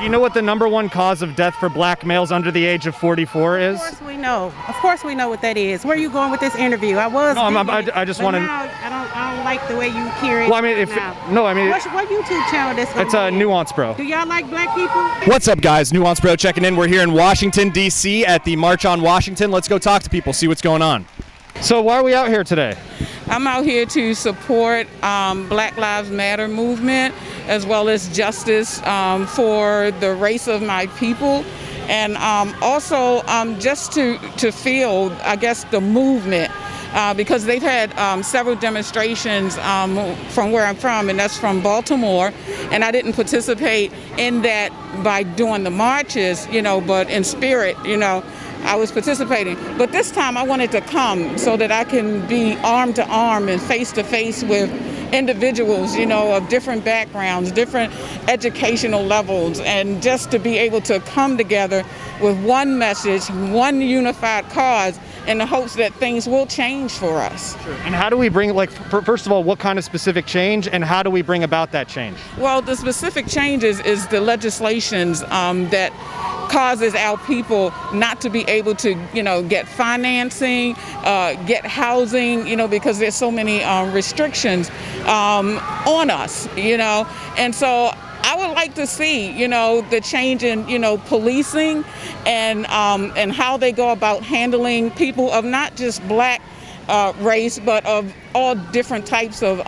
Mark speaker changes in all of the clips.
Speaker 1: Do you know what the #1 cause of death for black males under the age of 44 is?
Speaker 2: Of course we know. Of course we know what that is. Where are you going with this interview? I was.
Speaker 1: No, I just want to.
Speaker 2: I don't like the way you carry it.
Speaker 1: Well, I mean,
Speaker 2: what YouTube channel this?
Speaker 1: It's a Nuance, bro.
Speaker 2: Do y'all like black people?
Speaker 3: What's up, guys? Nuance Bro checking in. We're here in Washington, D.C. at the March on Washington. Let's go talk to people, see what's going on.
Speaker 1: So why are we out here today?
Speaker 4: I'm out here to support Black Lives Matter movement, as well as justice for the race of my people, and also just to feel, I guess, the movement, because they've had several demonstrations from where I'm from, and that's from Baltimore, and I didn't participate in that by doing the marches, but in spirit, I was participating. But this time I wanted to come so that I can be arm to arm and face to face with individuals, of different backgrounds, different educational levels, and just to be able to come together with one message, one unified cause, in the hopes that things will change for us.
Speaker 1: Sure. And how do we bring, first of all, what kind of specific change, and how do we bring about that change?
Speaker 4: Well, the specific changes is the legislations that causes our people not to be able to, get financing, get housing, because there's so many restrictions on us, and so I would like to see, the change in, policing and how they go about handling people of not just black race, but of all different types of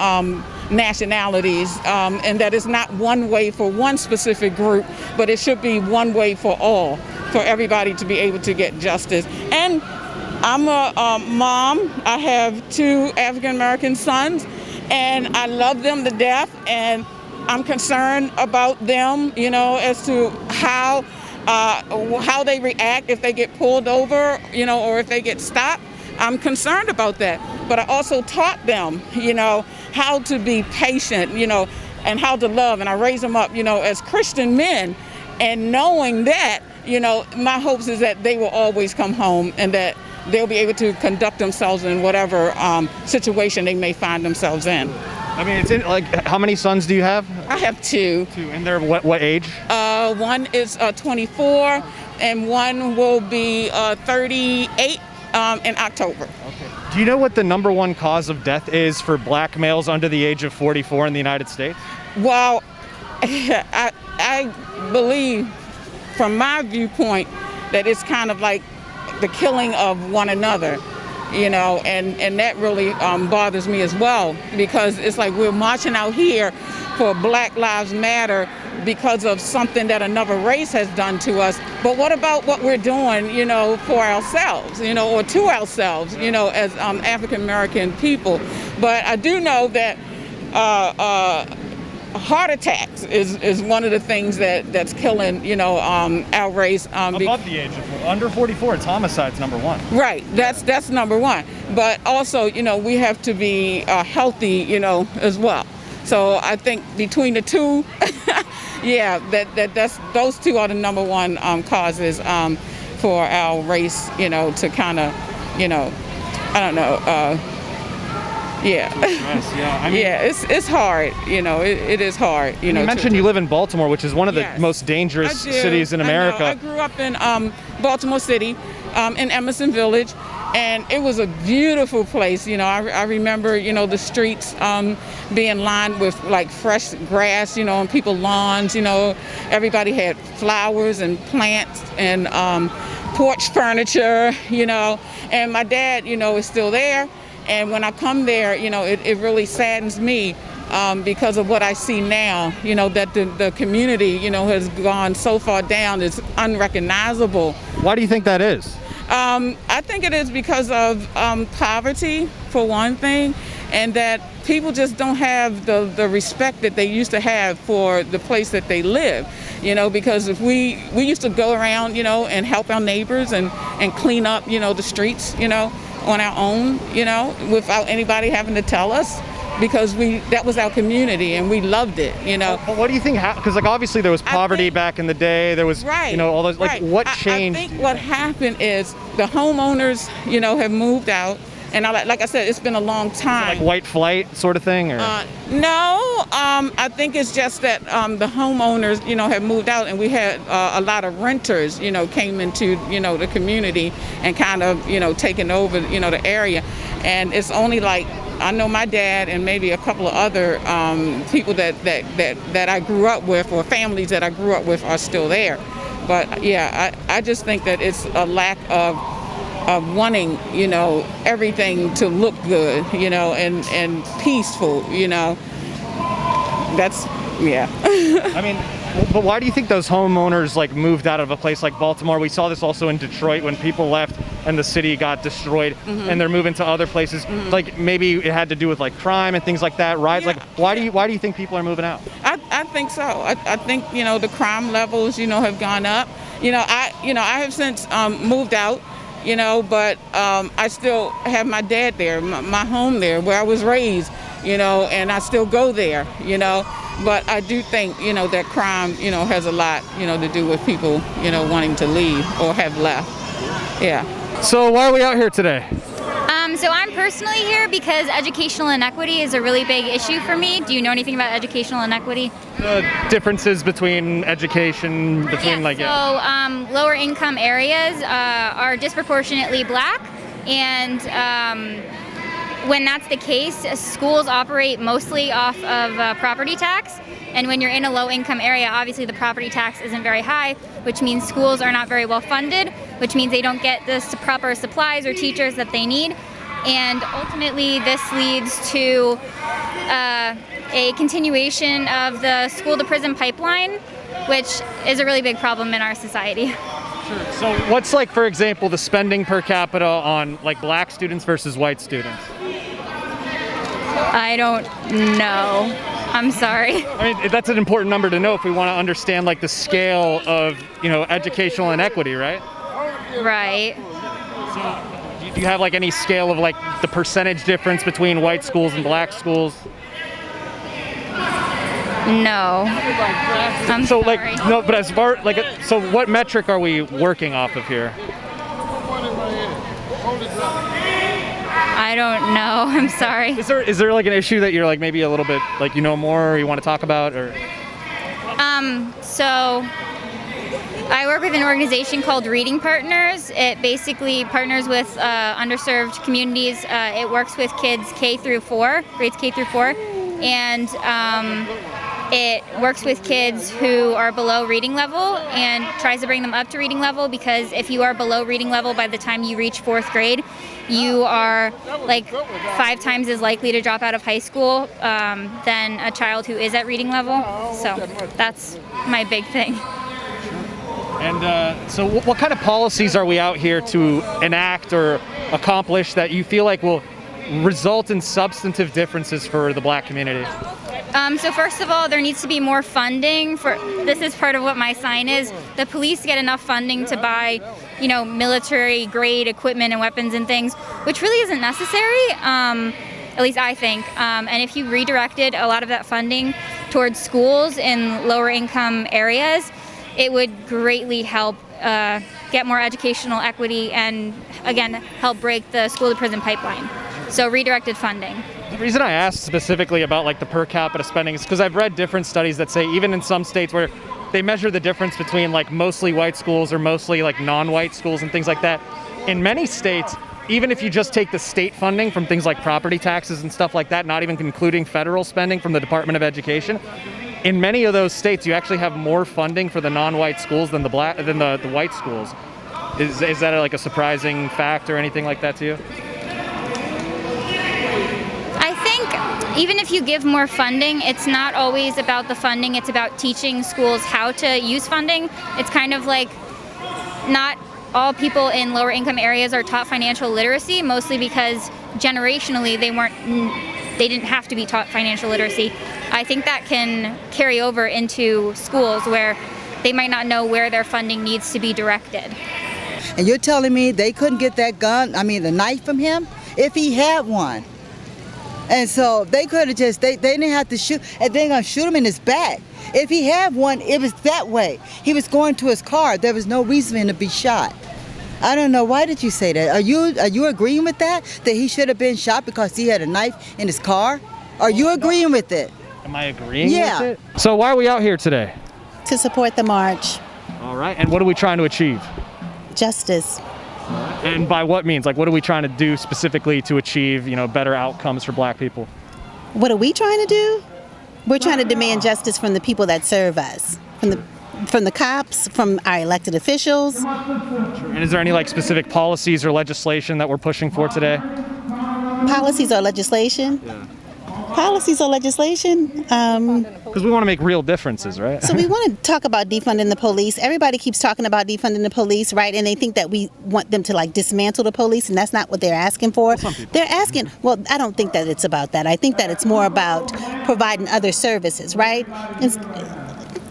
Speaker 4: nationalities, and that it's not one way for one specific group, but it should be one way for all, for everybody to be able to get justice. And I'm a mom. I have 2 African American sons, and I love them to death, and I'm concerned about them, as to how they react if they get pulled over, or if they get stopped. I'm concerned about that. But I also taught them, how to be patient, and how to love. And I raised them up, as Christian men. And knowing that, my hopes is that they will always come home, and that they'll be able to conduct themselves in whatever situation they may find themselves in.
Speaker 1: I mean, how many sons do you have?
Speaker 4: I have 2.
Speaker 1: 2, and they're what age?
Speaker 4: One is 24, and one will be 38 in October.
Speaker 1: Okay. Do you know what the #1 cause of death is for black males under the age of 44 in the United States?
Speaker 4: Well, I believe, from my viewpoint, that it's kind of like the killing of one another. And that really bothers me as well, because it's like we're marching out here for Black Lives Matter because of something that another race has done to us. But what about what we're doing, for ourselves, or to ourselves, as African American people? But I do know that heart attacks is one of the things that's killing, our race.
Speaker 1: Above the age of under 44, it's homicides #1.
Speaker 4: Right, that's #1. But also, we have to be healthy, as well. So I think between the two, yeah, that's those 2 are the #1 causes for our race, to kind of, I don't know. Yeah.
Speaker 1: Yeah, I mean,
Speaker 4: yeah, it's hard. It is hard.
Speaker 1: You mentioned you live in Baltimore, which is one of the most dangerous cities in America.
Speaker 4: I grew up in Baltimore City, in Emerson Village, and it was a beautiful place. I remember, the streets being lined with fresh grass, and people's lawns. Everybody had flowers and plants and porch furniture. And my dad, is still there. And when I come there, it really saddens me because of what I see now, that the community, has gone so far down, it's unrecognizable.
Speaker 1: Why do you think that is?
Speaker 4: I think it is because of poverty, for one thing, and that people just don't have the respect that they used to have for the place that they live. Because if we used to go around, and help our neighbors and clean up, the streets, on our own, without anybody having to tell us, because that was our community and we loved it,
Speaker 1: But what do you think? Because obviously there was poverty back in the day. There was, all those. What changed?
Speaker 4: I think what happened is the homeowners, have moved out, And like I said, it's been a long time.
Speaker 1: Like white flight sort of thing, or?
Speaker 4: No, I think it's just that the homeowners, have moved out, and we had a lot of renters, came into, the community and kind of, taken over, the area. And it's only like, I know my dad and maybe a couple of other people that I grew up with, or families that I grew up with, are still there. But yeah, I just think that it's a lack of wanting, everything to look good, and peaceful, That's, yeah.
Speaker 1: I mean, but why do you think those homeowners like moved out of a place like Baltimore? We saw this also in Detroit when people left and the city got destroyed, and they're moving to other places. Like maybe it had to do with like crime and things like that, right? Yeah. Like why do you think people are moving out?
Speaker 4: I think so. I think the crime levels have gone up. I have since moved out. But I still have my dad there, my home there, where I was raised, and I still go there, But I do think, that crime, has a lot, to do with people, wanting to leave or have left. Yeah.
Speaker 1: So why are we out here today?
Speaker 5: So I'm personally here because educational inequity is a really big issue for me. Do you know anything about educational inequity?
Speaker 1: The differences between education,
Speaker 5: lower income areas are disproportionately black, and when that's the case, schools operate mostly off of property tax. And when you're in a low income area, obviously the property tax isn't very high, which means schools are not very well funded, which means they don't get the proper supplies or teachers that they need. And ultimately, this leads to a continuation of the school to prison pipeline, which is a really big problem in our society.
Speaker 1: Sure. So what's like, for example, the spending per capita on like black students versus white students?
Speaker 5: I don't know. I'm sorry.
Speaker 1: I mean, that's an important number to know if we want to understand like the scale of, educational inequity, right?
Speaker 5: Right.
Speaker 1: So do you have like any scale of like the percentage difference between white schools and black schools?
Speaker 5: No. I'm
Speaker 1: so
Speaker 5: sorry.
Speaker 1: like no, but as far like so what metric are we working off of here?
Speaker 5: I don't know. I'm sorry.
Speaker 1: Is there like an issue that you're like maybe a little bit like more or you want to talk about, or?
Speaker 5: So I work with an organization called Reading Partners. It basically partners with underserved communities. It works with kids K through 4, grades K through 4, and it works with kids who are below reading level and tries to bring them up to reading level, because if you are below reading level by the time you reach 4th grade, you are like 5 times as likely to drop out of high school than a child who is at reading level. So that's my big thing.
Speaker 1: And so what kind of policies are we out here to enact or accomplish that you feel like will result in substantive differences for the black community?
Speaker 5: So first of all, there needs to be more funding for, this is part of what my sign is, the police get enough funding to buy, military grade equipment and weapons and things, which really isn't necessary, at least I think. And if you redirected a lot of that funding towards schools in lower income areas, it would greatly help get more educational equity and, again, help break the school to prison pipeline. So redirected funding.
Speaker 1: The reason I asked specifically about like the per capita spending is because I've read different studies that say even in some states where they measure the difference between like mostly white schools or mostly like non-white schools and things like that, in many states, even if you just take the state funding from things like property taxes and stuff like that, not even including federal spending from the Department of Education, in many of those states you actually have more funding for the non-white schools than the white schools. Is that like a surprising fact or anything like that to you?
Speaker 5: Even if you give more funding, it's not always about the funding, it's about teaching schools how to use funding. It's kind of like not all people in lower income areas are taught financial literacy, mostly because generationally they didn't have to be taught financial literacy. I think that can carry over into schools where they might not know where their funding needs to be directed.
Speaker 6: And you're telling me they couldn't get that the knife from him if he had one? And so they could have they didn't have to shoot, and they're going to shoot him in his back. If he had one, it was that way. He was going to his car. There was no reason for him to be shot. I don't know. Why did you say that? Are you agreeing with that? That he should have been shot because he had a knife in his car? Are you agreeing with it?
Speaker 1: Am I agreeing
Speaker 6: Yeah.
Speaker 1: with it? So why are we out here today?
Speaker 7: To support the march.
Speaker 1: All right. And what are we trying to achieve?
Speaker 7: Justice.
Speaker 1: And by what means? Like, what are we trying to do specifically to achieve, better outcomes for black people?
Speaker 7: What are we trying to do? We're trying to demand justice from the people that serve us, from the cops, from our elected officials.
Speaker 1: And is there any like specific policies or legislation that we're pushing for today?
Speaker 7: Policies or legislation? Policies or legislation?
Speaker 1: Because we want to make real differences, right?
Speaker 7: So we want to talk about defunding the police. Everybody keeps talking about defunding the police, right? And they think that we want them to like dismantle the police, and that's not what they're asking for. They're asking, well, I don't think that it's about that. I think that it's more about providing other services, right?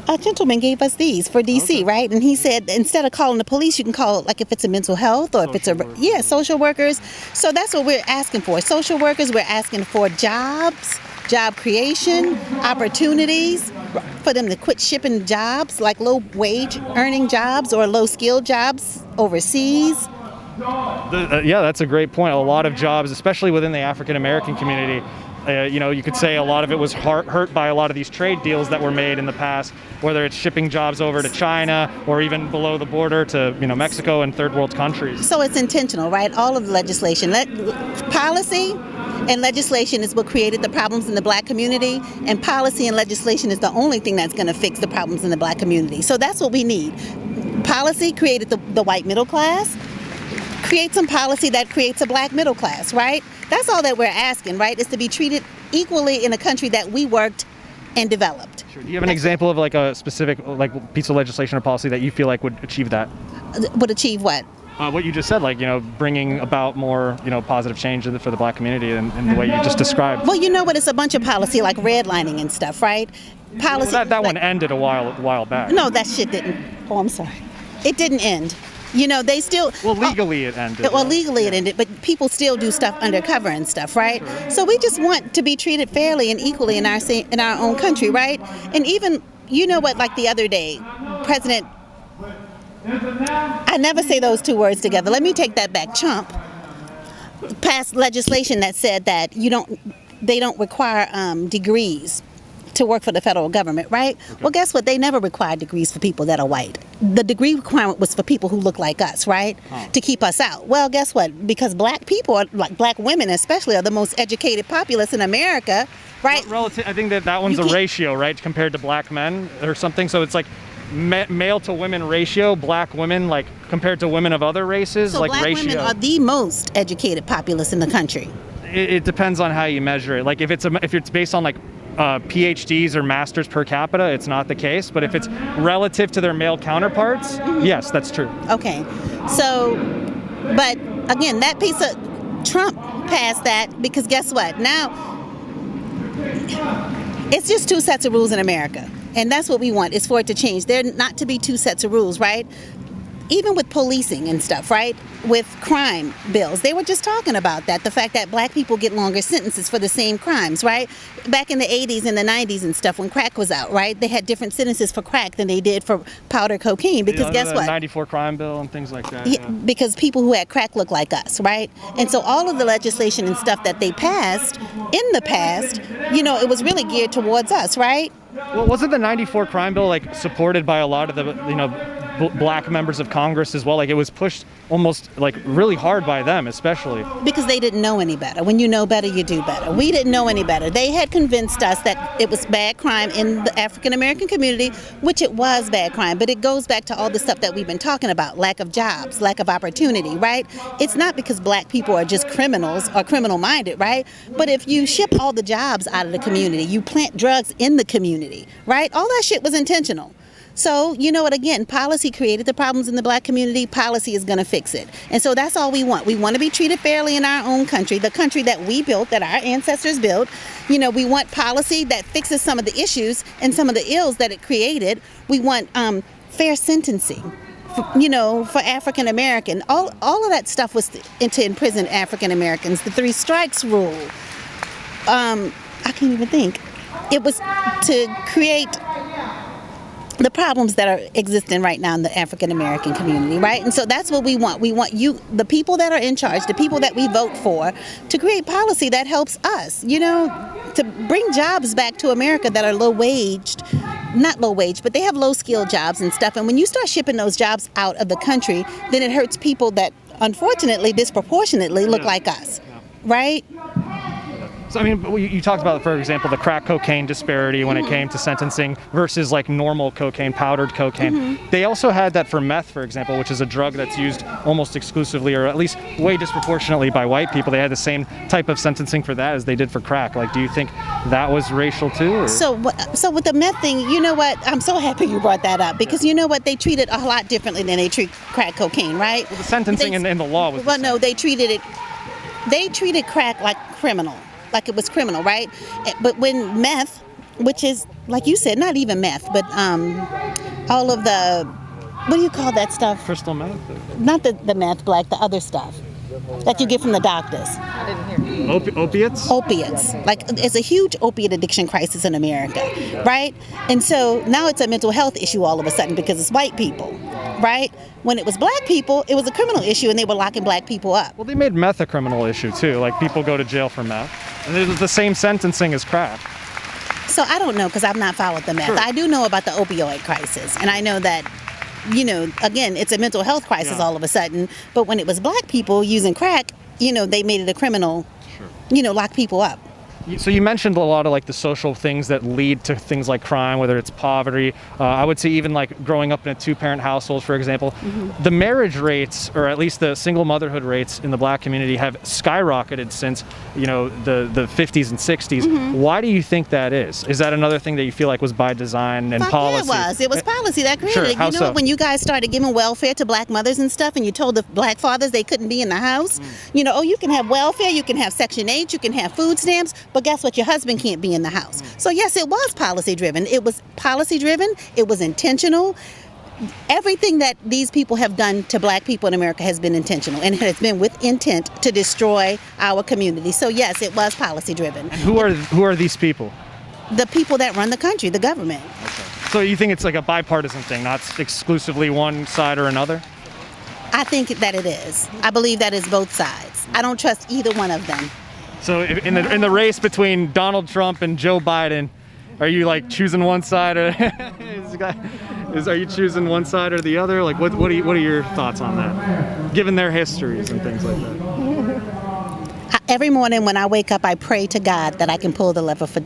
Speaker 7: A gentleman gave us these for DC, right? And he said instead of calling the police, you can call like if it's a mental health or if it's social workers. So that's what we're asking for. Social workers, we're asking for jobs, job creation, opportunities for them to quit shipping jobs, like low wage earning jobs or low skilled jobs overseas.
Speaker 1: Yeah, that's a great point. A lot of jobs, especially within the African American community, you could say a lot of it was hurt by a lot of these trade deals that were made in the past, whether it's shipping jobs over to China or even below the border to Mexico and third world countries.
Speaker 7: So it's intentional, right? All of the legislation, policy and legislation is what created the problems in the black community, and policy and legislation is the only thing that's going to fix the problems in the black community. So that's what we need. Policy created the white middle class. Create some policy that creates a black middle class, right? That's all that we're asking, right? Is to be treated equally in a country that we worked and developed.
Speaker 1: Sure. Do you have an example of like a specific piece of legislation or policy that you feel like would achieve that?
Speaker 7: Would achieve what?
Speaker 1: What you just said, bringing about more, positive change for the black community in the way you just described.
Speaker 7: Well, you know what? It's a bunch of policy like redlining and stuff, right? Policy.
Speaker 1: Well, that one ended a while back.
Speaker 7: No, that shit didn't. Oh, I'm sorry. It didn't end. They still...
Speaker 1: Well, legally it ended.
Speaker 7: Well, legally it ended, but people still do stuff undercover and stuff, right? Sure. So we just want to be treated fairly and equally in our own country, right? And even, like the other day, President... I never say those two words together. Let me take that back. Trump passed legislation that said that they don't require degrees to work for the federal government, right? Okay. Well, guess what? They never required degrees for people that are white. The degree requirement was for people who look like us, right? To keep us out. Well, guess what? Because black people, like black women especially, are the most educated populace in America, right?
Speaker 1: Relative, I think that one's a ratio, right? Compared to black men or something. So it's like male to women ratio, black women, like compared to women of other races,
Speaker 7: so
Speaker 1: like
Speaker 7: black
Speaker 1: ratio.
Speaker 7: Women are the most educated populace in the country.
Speaker 1: It depends on how you measure it. Like if it's based on like PhDs or masters per capita, it's not the case. But if it's relative to their male counterparts, yes, that's true.
Speaker 7: Okay. So, but again, that piece of Trump passed that because guess what? Now, it's just two sets of rules in America. And that's what we want, is for it to change. There not to be two sets of rules, right? Even with policing and stuff, right? With crime bills, they were just talking about that. The fact that black people get longer sentences for the same crimes, right? Back in the 80s and the 90s and stuff, when crack was out, right? They had different sentences for crack than they did for powder cocaine. Because guess what?
Speaker 1: 94 crime bill and things like that.
Speaker 7: Yeah. Because people who had crack look like us, right? And so all of the legislation and stuff that they passed in the past, it was really geared towards us, right?
Speaker 1: Well, wasn't the 94 crime bill supported by a lot of the, black members of Congress as well? Like it was pushed almost really hard by them, especially.
Speaker 7: Because they didn't know any better. When you know better, you do better. We didn't know any better. They had convinced us that it was bad crime in the African American community, which it was bad crime. But it goes back to all the stuff that we've been talking about. Lack of jobs, lack of opportunity, right? It's not because black people are just criminals or criminal minded, right? But if you ship all the jobs out of the community, you plant drugs in the community, right? All that shit was intentional. So, again, policy created the problems in the black community. Policy is going to fix it. And so that's all we want. We want to be treated fairly in our own country, the country that we built, that our ancestors built. We want policy that fixes some of the issues and some of the ills that it created. We want fair sentencing, for African American. All of that stuff was to imprison African Americans. The 3 strikes rule. I can't even think. It was to create the problems that are existing right now in the African American community, right? And so that's what we want. We want you, the people that are in charge, the people that we vote for, to create policy that helps us, you know, to bring jobs back to America that are low waged, not low wage, but they have low skilled jobs and stuff. And when you start shipping those jobs out of the country, then it hurts people that unfortunately disproportionately look like us, right?
Speaker 1: So, I mean, you talked about, for example, the crack cocaine disparity when it came to sentencing versus like normal cocaine, powdered cocaine. They also had that for meth, for example, which is a drug that's used almost exclusively, or at least way disproportionately, by white people. They had the same type of sentencing for that as they did for crack. Like, do you think that was racial too? Or?
Speaker 7: So with the meth thing, you know what? I'm so happy you brought that up, because you know what? They treat it a lot differently than they treat crack cocaine, right?
Speaker 1: Well, the sentencing in the law was.
Speaker 7: Well, no, they treated crack like criminal. Like it was criminal, right? But when meth, which is, like you said, not even meth, but all of the, what do you call that stuff?
Speaker 1: Crystal meth?
Speaker 7: Not the meth, like the other stuff that you get from the doctors.
Speaker 1: Opiates?
Speaker 7: Opiates. Like, it's a huge opiate addiction crisis in America, right? And so now it's a mental health issue all of a sudden because it's white people, right? When it was black people, it was a criminal issue and they were locking black people up.
Speaker 1: Well, they made meth a criminal issue too. Like, people go to jail for meth. And it was the same sentencing as crack.
Speaker 7: So I don't know, because I've not followed the meth.
Speaker 1: Sure.
Speaker 7: I do know about the opioid crisis. And I know that, you know, again, it's a mental health crisis all of a sudden. But when it was black people using crack, you know, they made it a criminal, you know, lock people up.
Speaker 1: So you mentioned a lot of like the social things that lead to things like crime, whether it's poverty. I would say even like growing up in a two-parent household, for example, the marriage rates, or at least the single motherhood rates in the black community, have skyrocketed since, you know, the 50s and 60s. Why do you think that is? Is that another thing that you feel like was by design and policy?
Speaker 7: Yeah, it was policy that created it.
Speaker 1: How
Speaker 7: You know,
Speaker 1: so?
Speaker 7: when you guys started giving welfare to black mothers and stuff, and you told the black fathers they couldn't be in the house, you know, oh, you can have welfare, you can have Section 8, you can have food stamps, but guess what? Your husband can't be in the house. So yes, it was policy driven. It was policy driven. It was intentional. Everything that these people have done to black people in America has been intentional, and it has been with intent to destroy our community. So yes, it was policy driven.
Speaker 1: And who are these people?
Speaker 7: The people that run the country, the government.
Speaker 1: So you think it's like a bipartisan thing, not exclusively one side or another?
Speaker 7: I think that it is. I believe that is both sides. I don't trust either one of them.
Speaker 1: So in the race between Donald Trump and Joe Biden, are you like choosing one side, or are you choosing one side or the other? Like, what are your thoughts on that, given their histories and things like that?
Speaker 7: Every morning when I wake up, I pray to God that I can pull the lever for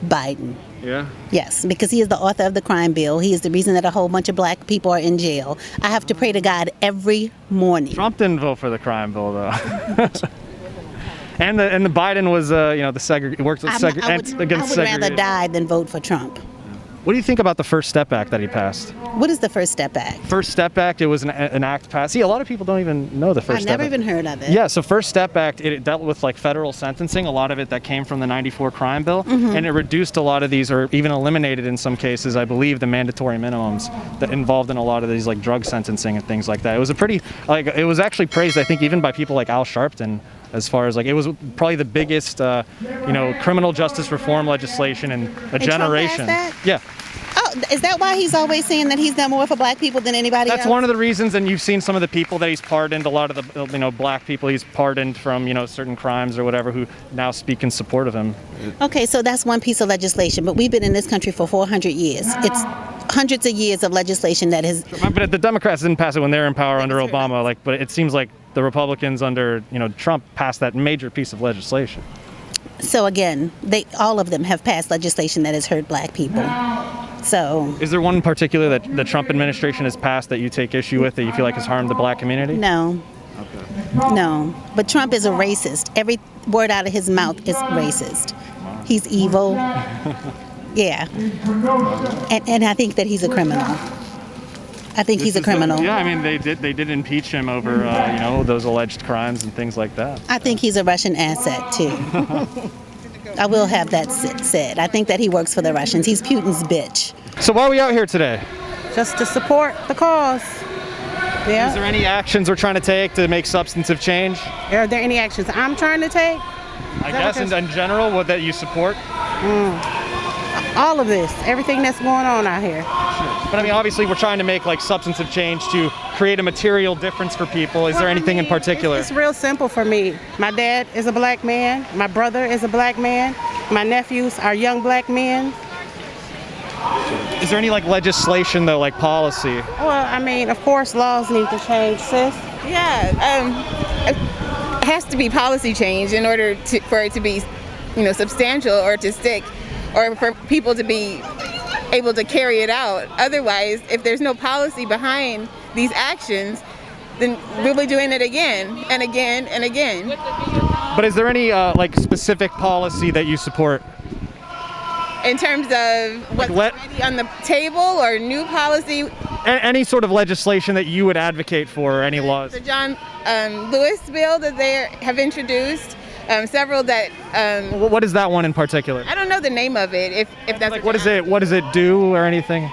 Speaker 7: Biden.
Speaker 1: Yeah?
Speaker 7: Yes, because he is the author of the crime bill. He is the reason that a whole bunch of black people are in jail. I have to pray to God every morning.
Speaker 1: Trump didn't vote for the crime bill, though. And the Biden was, you know, worked with against segregation.
Speaker 7: I would rather die than vote for Trump.
Speaker 1: What do you think about the First Step Act that he passed?
Speaker 7: What is the First Step Act?
Speaker 1: First Step Act, it was an act passed. See, a lot of people don't even know the First Step Act.
Speaker 7: I've never even heard of it.
Speaker 1: Yeah, so First Step Act, it dealt with like federal sentencing, a lot of it that came from the '94 crime bill, and it reduced a lot of these, or even eliminated in some cases, I believe, the mandatory minimums that involved in a lot of these like drug sentencing and things like that. It was a pretty, like, it was actually praised, I think, even by people like Al Sharpton, as far as like, it was probably the biggest, you know, criminal justice reform legislation in a generation.
Speaker 7: Trump passed that?
Speaker 1: Yeah.
Speaker 7: Oh, is that why he's always saying that he's done more for black people than anybody else?
Speaker 1: That's one of the reasons, and you've seen some of the people that he's pardoned, a lot of the, you know, black people he's pardoned from, you know, certain crimes or whatever, who now speak in support of him.
Speaker 7: Okay, so that's one piece of legislation, but we've been in this country for 400 years. It's hundreds of years of legislation that has...
Speaker 1: But the Democrats didn't pass it when they were in power under Obama, like, but it seems like the Republicans under, you know, Trump passed that major piece of legislation.
Speaker 7: So again, all of them have passed legislation that has hurt black people. So,
Speaker 1: is there one in particular that the Trump administration has passed that you take issue with, that you feel like has harmed the black community?
Speaker 7: No. Okay. No. But Trump is a racist. Every word out of his mouth is racist. He's evil. Yeah. And I think that he's a criminal. I think he's a criminal.
Speaker 1: Yeah, I mean, they did impeach him over, you know, those alleged crimes and things like that.
Speaker 7: I think he's a Russian asset, too. I will have that said. I think that he works for the Russians. He's Putin's bitch.
Speaker 1: So why are we out here today?
Speaker 2: Just to support the cause. Yeah.
Speaker 1: Is there any actions we're trying to take to make substantive change?
Speaker 2: Are there any actions I'm trying to take?
Speaker 1: I guess in general, what that you support?
Speaker 2: All of this, everything that's going on out here.
Speaker 1: But I mean, obviously, we're trying to make like substantive change to create a material difference for people. Is there anything in particular?
Speaker 2: It's real simple for me. My dad is a black man. My brother is a black man. My nephews are young black men.
Speaker 1: Is there any like legislation though, like policy?
Speaker 2: Well, I mean, of course, laws need to change, sis.
Speaker 8: Yeah, it has to be policy change in order for it to be, substantial or to stick, or for people to be able to carry it out. Otherwise, if there's no policy behind these actions, then we'll be doing it again and again and again.
Speaker 1: But is there any like specific policy that you support?
Speaker 8: In terms of what's already on the table or new policy?
Speaker 1: Any sort of legislation that you would advocate for, or any laws?
Speaker 8: The John Lewis bill that they have introduced, several that.
Speaker 1: What is that one in particular?
Speaker 8: I don't know the name of it. If that's
Speaker 1: like, what does it do or anything?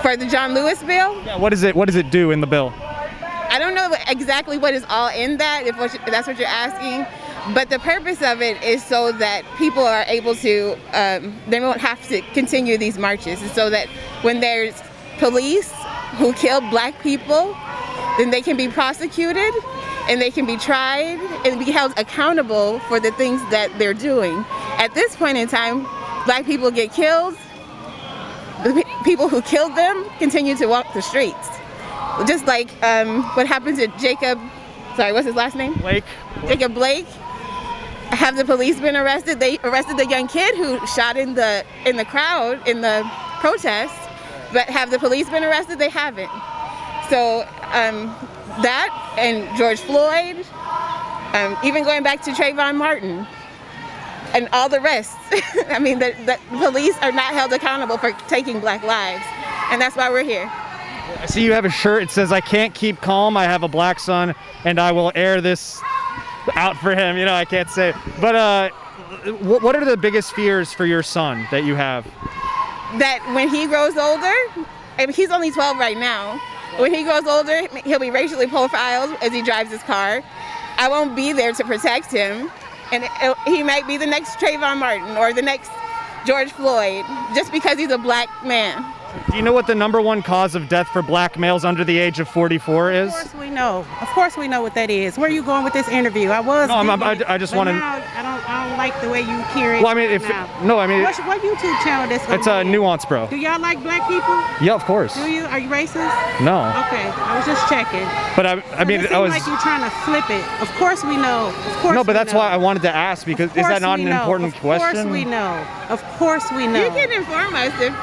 Speaker 8: For the John Lewis bill?
Speaker 1: Yeah, what does it do in the bill?
Speaker 8: I don't know exactly what is all in that, if that's what you're asking. But the purpose of it is so that people are able to, they won't have to continue these marches. And so that when there's police who kill black people, then they can be prosecuted and they can be tried and be held accountable for the things that they're doing. At this point in time, black people get killed. The people who killed them continue to walk the streets. Just like what happened to what's his last name?
Speaker 1: Blake.
Speaker 8: Jacob Blake. Have the police been arrested? They arrested the young kid who shot in the crowd in the protest, but have the police been arrested? They haven't. So that and George Floyd, even going back to Trayvon Martin, and all the rest. I mean, the police are not held accountable for taking black lives, and that's why we're here.
Speaker 1: I see you have a shirt. It says, "I can't keep calm. I have a black son, and I will air this out for him." I can't say. But what are the biggest fears for your son that you have?
Speaker 8: That when he grows older, and he's only 12 right now, when he grows older, he'll be racially profiled as he drives his car. I won't be there to protect him, and he might be the next Trayvon Martin or the next George Floyd just because he's a black man.
Speaker 1: Do you know what the #1 cause of death for black males under the age of 44 is?
Speaker 2: Of course we know. Of course we know what that is. Where are you going with this interview? I
Speaker 1: just want to.
Speaker 2: I don't like the way you carry it.
Speaker 1: Well, I mean,
Speaker 2: what YouTube channel this?
Speaker 1: It's a Nuance, bro.
Speaker 2: Do y'all like black people?
Speaker 1: Yeah, of course.
Speaker 2: Do you? Are you racist?
Speaker 1: No.
Speaker 2: Okay, I was just checking.
Speaker 1: But I mean,
Speaker 2: it seems like you're trying to flip it. Of course we know. Of course.
Speaker 1: No, but that's why I wanted to ask, because is that not an important question?
Speaker 2: Of course we know. Of course we know.
Speaker 8: You can inform us if.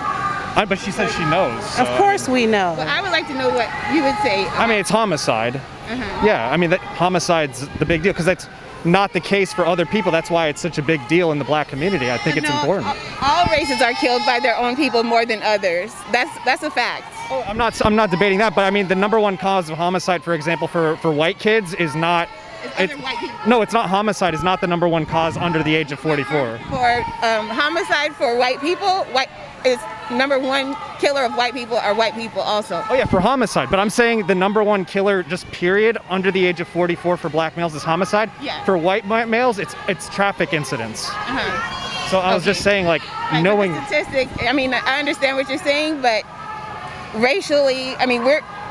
Speaker 1: But she says she knows. So.
Speaker 2: Of course we know.
Speaker 8: Well, I would like to know what you would say.
Speaker 1: I mean, it's homicide. Yeah, I mean, homicide's the big deal, because that's not the case for other people. That's why it's such a big deal in the black community. I think it's important.
Speaker 8: All races are killed by their own people more than others. That's a fact.
Speaker 1: Oh, I'm not debating that, but I mean, the #1 cause of homicide, for example, for white kids is not.
Speaker 8: It's white people.
Speaker 1: No, it's not homicide. It's not the #1 cause under the age of 44.
Speaker 8: For homicide for white people, it's #1 killer of white people are white people also.
Speaker 1: Oh yeah, for homicide. But I'm saying the #1 killer, just period, under the age of 44 for black males is homicide.
Speaker 8: Yeah.
Speaker 1: For white males, it's traffic incidents. So I was just saying, like, knowing.
Speaker 8: Statistic. I mean, I understand what you're saying, but racially, I mean,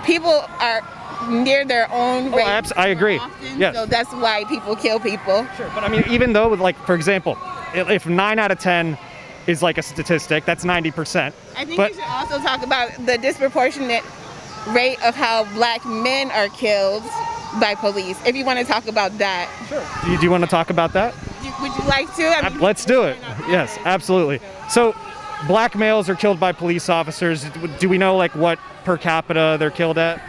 Speaker 8: people are near their own race.
Speaker 1: I agree.
Speaker 8: Often,
Speaker 1: yes.
Speaker 8: So that's why people kill people.
Speaker 1: Sure, but I mean, even though, like, for example, if 9 out of 10 is like a statistic, that's 90%.
Speaker 8: I think we should also talk about the disproportionate rate of how black men are killed by police, if you want to talk about that.
Speaker 1: Sure. Do you want to talk about that?
Speaker 8: Would you like to?
Speaker 1: Let's do it. Yes, absolutely. So, black males are killed by police officers. Do we know, like, what per capita they're killed at?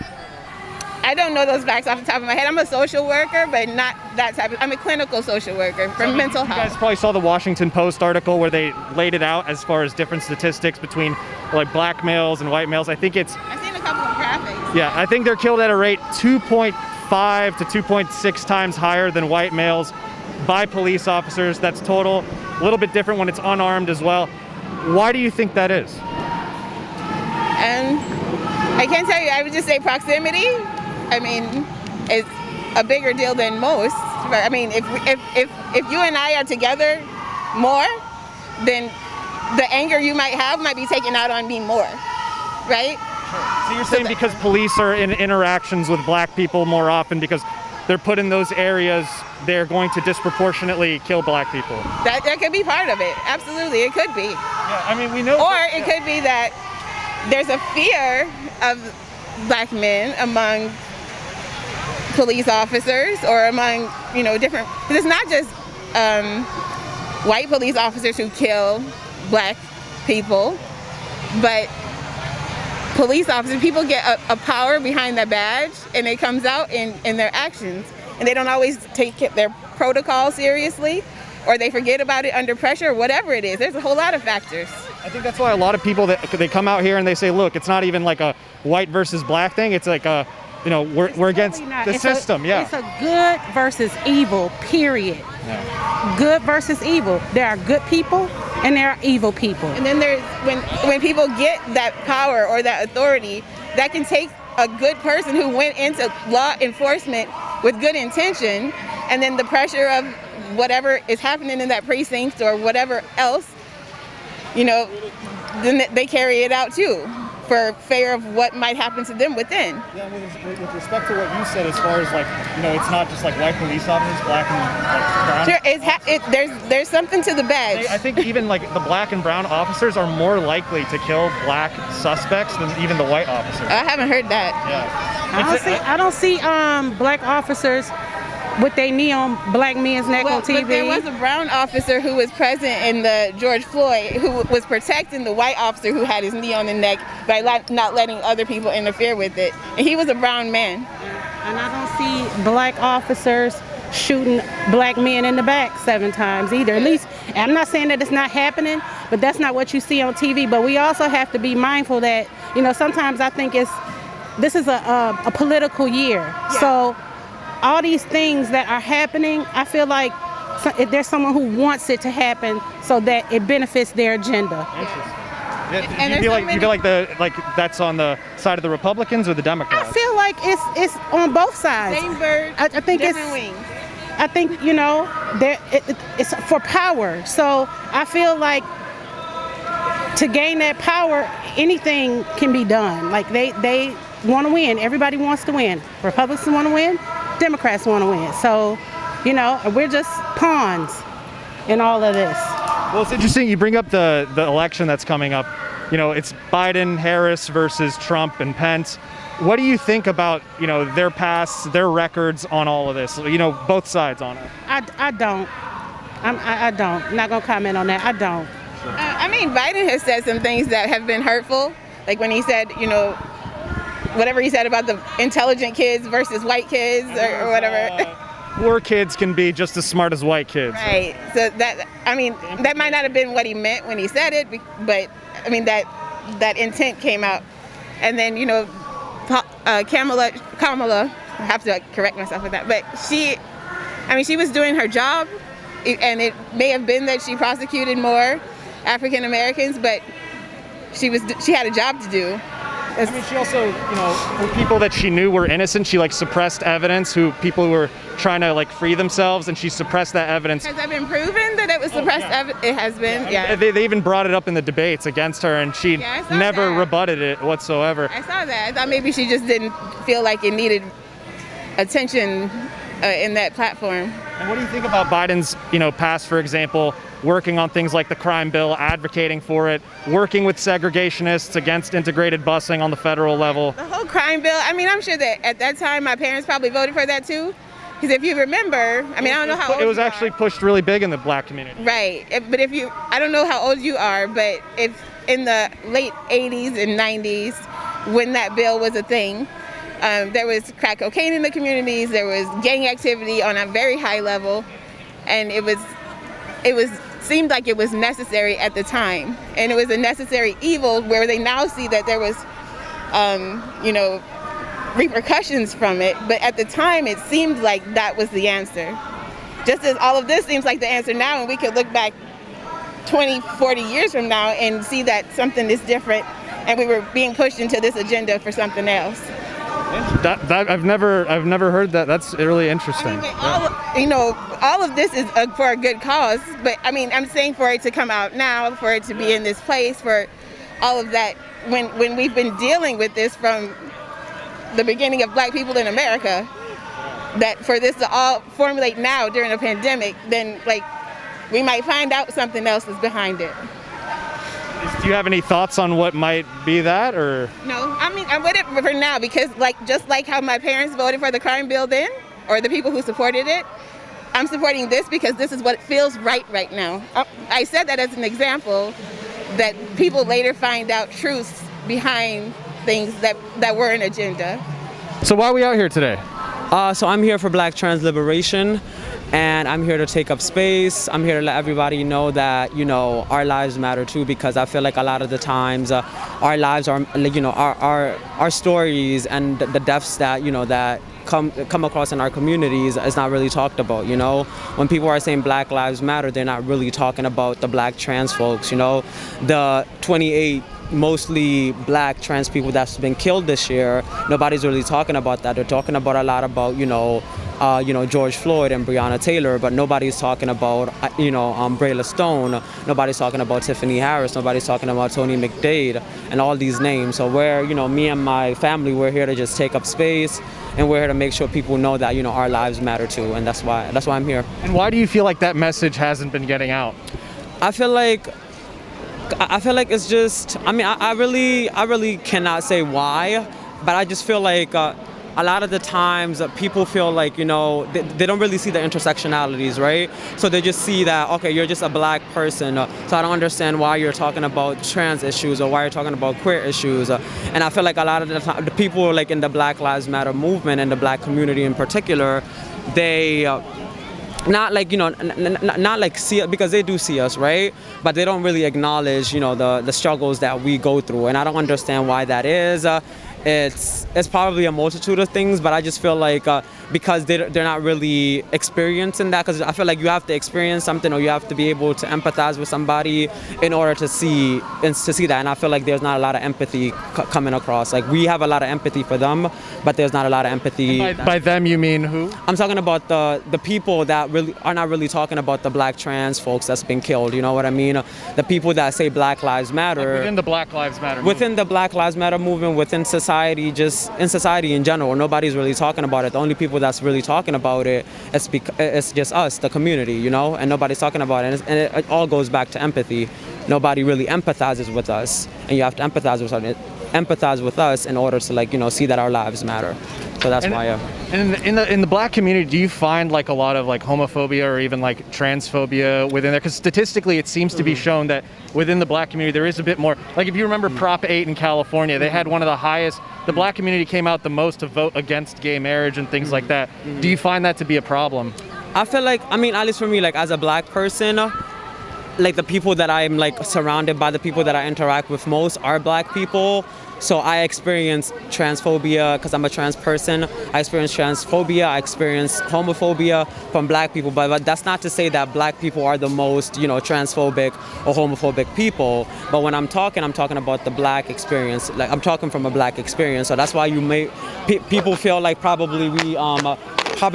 Speaker 8: I don't know those facts off the top of my head. I'm a social worker, but not that type of. I'm a clinical social worker for mental health.
Speaker 1: You guys probably saw the Washington Post article where they laid it out as far as different statistics between, like, black males and white males. I've seen a
Speaker 8: couple of graphics.
Speaker 1: Yeah, I think they're killed at a rate 2.5 to 2.6 times higher than white males by police officers. That's total. A little bit different when it's unarmed as well. Why do you think that is?
Speaker 8: And I can't tell you. I would just say proximity. I mean, it's a bigger deal than most. But I mean, if you and I are together more, then the anger you might have might be taken out on me more, right?
Speaker 1: So you're saying because police are in interactions with black people more often because they're put in those areas, they're going to disproportionately kill black people.
Speaker 8: That could be part of it. Absolutely, it could be.
Speaker 1: Yeah, I mean, we know.
Speaker 8: Or it could be that there's a fear of black men among police officers or among, different, because it's not just white police officers who kill black people, but police officers, people get a power behind the badge and it comes out in their actions, and they don't always take their protocol seriously, or they forget about it under pressure, or whatever it is. There's a whole lot of factors.
Speaker 1: I think that's why a lot of people they come out here and they say, look, it's not even like a white versus black thing. It's like we're against the system.
Speaker 2: It's a good versus evil, period.
Speaker 1: Yeah.
Speaker 2: Good versus evil. There are good people and there are evil people.
Speaker 8: And then there's when people get that power or that authority, that can take a good person who went into law enforcement with good intention, and then the pressure of whatever is happening in that precinct or whatever else, then they carry it out too, for fear of what might happen to them within.
Speaker 1: Yeah, with respect to what you said, as far as it's not just like white police officers, black and brown.
Speaker 8: Sure, there's something to the badge.
Speaker 1: I think even like the black and brown officers are more likely to kill black suspects than even the white officers.
Speaker 8: I haven't heard that.
Speaker 1: Yeah.
Speaker 2: I don't see black officers with their knee on black men's neck on TV.
Speaker 8: But there was a brown officer who was present in the George Floyd, who was protecting the white officer who had his knee on the neck by not letting other people interfere with it. And he was a brown man.
Speaker 2: And I don't see black officers shooting black men in the back 7 times either. At least, I'm not saying that it's not happening, but that's not what you see on TV. But we also have to be mindful that, sometimes I think this is a political year.
Speaker 8: Yeah.
Speaker 2: So all these things that are happening, I feel like there's someone who wants it to happen so that it benefits their agenda.
Speaker 1: Interesting. Yeah, you feel like that's on the side of the Republicans or the Democrats?
Speaker 2: I feel like it's on both sides.
Speaker 8: Same bird,
Speaker 2: I think
Speaker 8: different wings.
Speaker 2: I think it's for power. So I feel like to gain that power, anything can be done. Like they want to win. Everybody wants to win. Republicans want to win. Democrats want to win. So, we're just pawns in all of this.
Speaker 1: Well, it's interesting you bring up the election that's coming up. It's Biden, Harris versus Trump and Pence. What do you think about, their past, their records on all of this? Both sides on it.
Speaker 2: I don't. I don't. I'm not going to comment on that. I don't.
Speaker 8: Biden has said some things that have been hurtful. Like when he said, whatever he said about the intelligent kids versus white kids or whatever.
Speaker 1: Poor kids can be just as smart as white kids.
Speaker 8: Right. So that might not have been what he meant when he said it, but that intent came out. And then, Kamala, I have to correct myself with that, but she was doing her job, and it may have been that she prosecuted more African Americans, but she had a job to do.
Speaker 1: She also, for people that she knew were innocent, she suppressed evidence, people who were trying to free themselves, and she suppressed that evidence.
Speaker 8: Has that been proven that it was suppressed evidence? It has been, yeah.
Speaker 1: They even brought it up in the debates against her, and she never rebutted it whatsoever.
Speaker 8: I saw that. I thought maybe she just didn't feel like it needed attention in that platform.
Speaker 1: And what do you think about Biden's, past, for example, working on things like the crime bill, advocating for it, working with segregationists against integrated busing on the federal level?
Speaker 8: The whole crime bill, I'm sure that at that time my parents probably voted for that too. Because if you remember, I don't know how old
Speaker 1: it was actually pushed really big in the black community.
Speaker 8: Right, but I don't know how old you are, but if in the late 80s and 90s, when that bill was a thing, there was crack cocaine in the communities, there was gang activity on a very high level, and it seemed like it was necessary at the time, and it was a necessary evil where they now see that there was, repercussions from it, but at the time it seemed like that was the answer. Just as all of this seems like the answer now, and we could look back 20, 40 years from now and see that something is different, and we were being pushed into this agenda for something else.
Speaker 1: That I've never heard that. That's really interesting.
Speaker 8: All of this is for a good cause, but I mean, I'm saying for it to come out now, for it to be in this place, for all of that, when we've been dealing with this from the beginning of Black people in America, that for this to all formulate now during a pandemic, then like we might find out something else is behind it.
Speaker 1: Do you have any thoughts on what might be that, or?
Speaker 8: No, I mean, I'm with it for now because, just like how my parents voted for the crime bill then, or the people who supported it, I'm supporting this because this is what feels right now. I said that as an example that people later find out truths behind things that were an agenda.
Speaker 1: So why are we out here today?
Speaker 9: So I'm here for Black trans liberation, and I'm here to take up space. I'm here to let everybody know that, our lives matter too, because I feel like a lot of the times our lives are, our stories and the deaths that, that come across in our communities is not really talked about, When people are saying Black Lives Matter, they're not really talking about the Black trans folks, The 28 mostly Black trans people that's been killed this year, nobody's really talking about that. They're talking about a lot about, George Floyd and Breonna Taylor, but nobody's talking about, Brayla Stone. Nobody's talking about Tiffany Harris. Nobody's talking about Tony McDade and all these names. So we're, me and my family, we're here to just take up space, and we're here to make sure people know that, our lives matter too, and that's why I'm here.
Speaker 1: And why do you feel like that message hasn't been getting out?
Speaker 9: I feel like it's just, I really cannot say why, but I just feel like a lot of the times people feel like, they don't really see the intersectionalities, right? So they just see that, okay, you're just a Black person, so I don't understand why you're talking about trans issues or why you're talking about queer issues. And I feel like a lot of the time, the people like in the Black Lives Matter movement and the Black community in particular, they not like see it, because they do see us, right? But they don't really acknowledge, the struggles that we go through, and I don't understand why that is. It's probably a multitude of things, but I just feel like because they're not really experiencing that, because I feel like you have to experience something or you have to be able to empathize with somebody in order to see that, and I feel like there's not a lot of empathy coming across. Like, we have a lot of empathy for them, but there's not a lot of empathy.
Speaker 1: By them you mean who?
Speaker 9: I'm talking about the people that really are not really talking about the Black trans folks that's been killed, you know what I mean? The people that say Black Lives Matter.
Speaker 1: Like within the Black Lives Matter movement.
Speaker 9: Within the Black Lives Matter movement, within society, just in society in general, nobody's really talking about it. The only people that's really talking about it, it's just us, the community, and nobody's talking about it. And it all goes back to empathy. Nobody really empathizes with us, and you have to empathize with us in order to see that our lives matter. So that's why.
Speaker 1: And in the Black community, do you find like a lot of like homophobia or even like transphobia within there? Because statistically, it seems to be shown that within the Black community there is a bit more. Like, if you remember Prop 8 in California, they had one of the highest. The Black community came out the most to vote against gay marriage and things like that. Do you find that to be a problem?
Speaker 9: I feel like, at least for me, like as a Black person, like the people that I'm like surrounded by, the people that I interact with most are Black people. So I experience transphobia because I'm a trans person. I experience transphobia. I experience homophobia from Black people. But that's not to say that Black people are the most, transphobic or homophobic people. But when I'm talking about the Black experience. Like, I'm talking from a Black experience. So that's why people feel like probably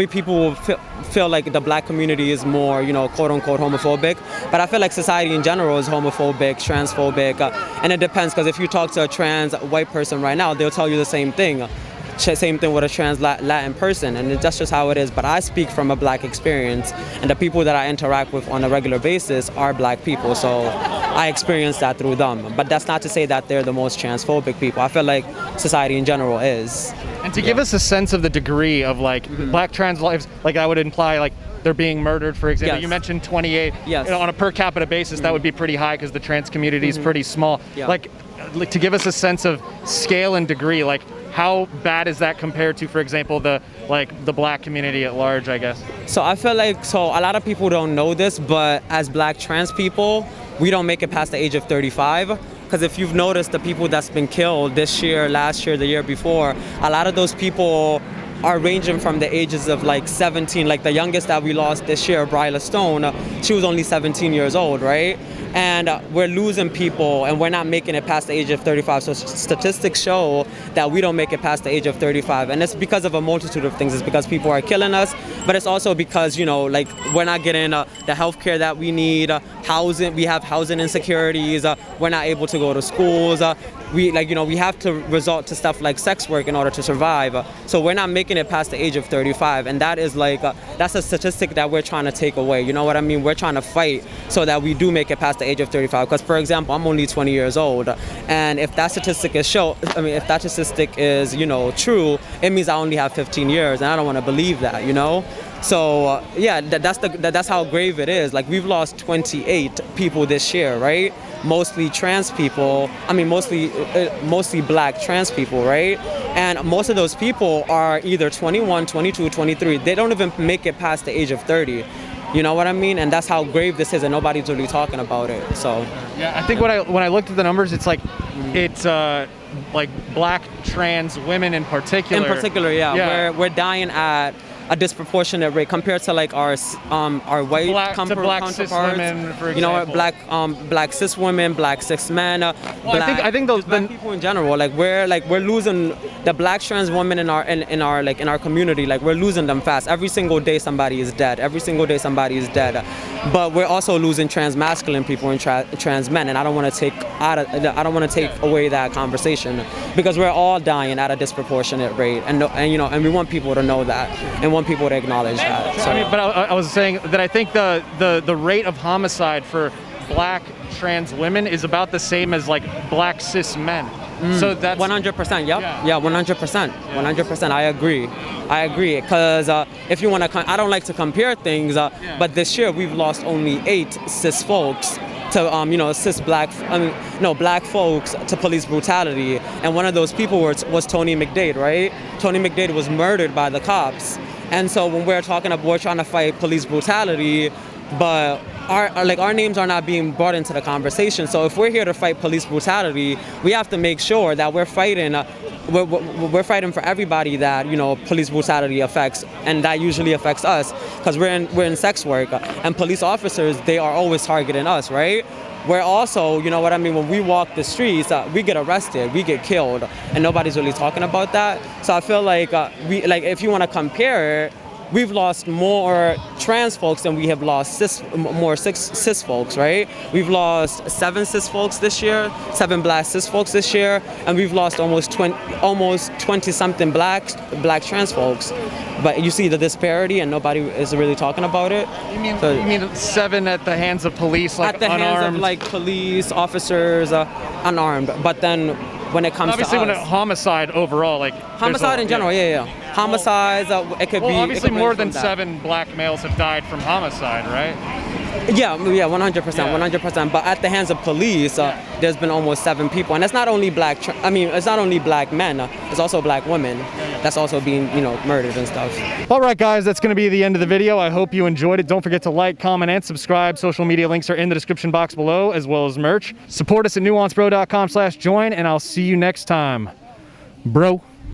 Speaker 9: people will feel like the Black community is more, quote unquote homophobic. But I feel like society in general is homophobic, transphobic, and it depends, because if you talk to a trans white person right now, they'll tell you the same thing. Same thing with a trans Latin person, and that's just how it is. But I speak from a Black experience, and the people that I interact with on a regular basis are Black people, so I experience that through them. But that's not to say that they're the most transphobic people. I feel like society in general is.
Speaker 1: And to give us a sense of the degree of like Black trans lives, like that would imply like they're being murdered, for example.
Speaker 9: Yes.
Speaker 1: You mentioned 28.
Speaker 9: Yes.
Speaker 1: On a per capita basis, that would be pretty high because the trans community is pretty small.
Speaker 9: Yeah.
Speaker 1: Like, to give us a sense of scale and degree, like how bad is that compared to, for example, the Black community at large, I guess?
Speaker 9: So I feel like, a lot of people don't know this, but as Black trans people, we don't make it past the age of 35. Because if you've noticed, the people that's been killed this year, last year, the year before, a lot of those people are ranging from the ages of like 17. Like the youngest that we lost this year, Bryla Stone, she was only 17 years old, right? And we're losing people, and we're not making it past the age of 35. So statistics show that we don't make it past the age of 35, and it's because of a multitude of things. It's because people are killing us, but it's also because, you know, like we're not getting the health care that we need, housing. We have housing insecurities. We're not able to go to schools. We have to resort to stuff like sex work in order to survive. So we're not making it past the age of 35, and that is like that's a statistic that we're trying to take away. You know what I mean? We're trying to fight so that we do make it past the age of 35. Because, for example, I'm only 20 years old, and if that statistic is if that statistic is, you know, true, it means I only have 15 years, and I don't want to believe that, you know. So yeah, that's how grave it is. Like, we've lost 28 people this year, right? Mostly trans people. I mean, mostly black trans people, right? And most of those people are either 21, 22, 23. They don't even make it past the age of 30. You know what I mean? And that's how grave this is, and nobody's really talking about it. So
Speaker 1: yeah, I think when I looked at the numbers, it's like like black trans women in particular.
Speaker 9: In particular, yeah. We're dying at a disproportionate rate compared to like our white
Speaker 1: black
Speaker 9: counterparts.
Speaker 1: cis women, for example.
Speaker 9: You know, black cis women, black cis men.
Speaker 1: I think those
Speaker 9: black people in general. Like we're losing the black trans women in our community. Like, we're losing them fast. Every single day somebody is dead. Every single day somebody is dead. But we're also losing trans masculine people and trans men. And I don't want to take away that conversation, because we're all dying at a disproportionate rate. And we want people to know that, and want people to acknowledge that. So.
Speaker 1: But I was saying that I think the rate of homicide for black trans women is about the same as like black cis men. So that's
Speaker 9: 100%. Yep. Yeah. 100%. 100%. I agree. Because if you want to, I don't like to compare things. But this year we've lost only 8 cis folks to black folks to police brutality. And one of those people was Tony McDade, right? Tony McDade was murdered by the cops. And so when we're trying to fight police brutality, but our names are not being brought into the conversation. So if we're here to fight police brutality, we have to make sure that we're fighting for everybody that, you know, police brutality affects, and that usually affects us, because we're in sex work, and police officers, they are always targeting us, right? We're also, you know what I mean, when we walk the streets, we get arrested, we get killed, and nobody's really talking about that. So I feel like if you want to compare, we've lost more trans folks than we have lost cis folks, right? We've lost 7 cis folks this year, 7 black cis folks this year, and we've lost almost 20-something black trans folks. But you see the disparity, and nobody is really talking about it.
Speaker 1: You mean 7 at the hands of police, like
Speaker 9: at the
Speaker 1: unarmed?
Speaker 9: Hands of like police officers, unarmed. But then when it comes
Speaker 1: obviously
Speaker 9: to
Speaker 1: when homicide overall, like
Speaker 9: homicide in general, yeah. Homicides, it could be.
Speaker 1: Obviously more than 7 black males have died from homicide, right?
Speaker 9: Yeah, 100%. But at the hands of police, there's been almost 7 people, and that's not only it's not only black men. It's also black women that's also being, you know, murdered and stuff.
Speaker 1: All right, guys, that's going to be the end of the video. I hope you enjoyed it. Don't forget to like, comment, and subscribe. Social media links are in the description box below, as well as merch. Support us at nuancebro.com/join, and I'll see you next time, bro.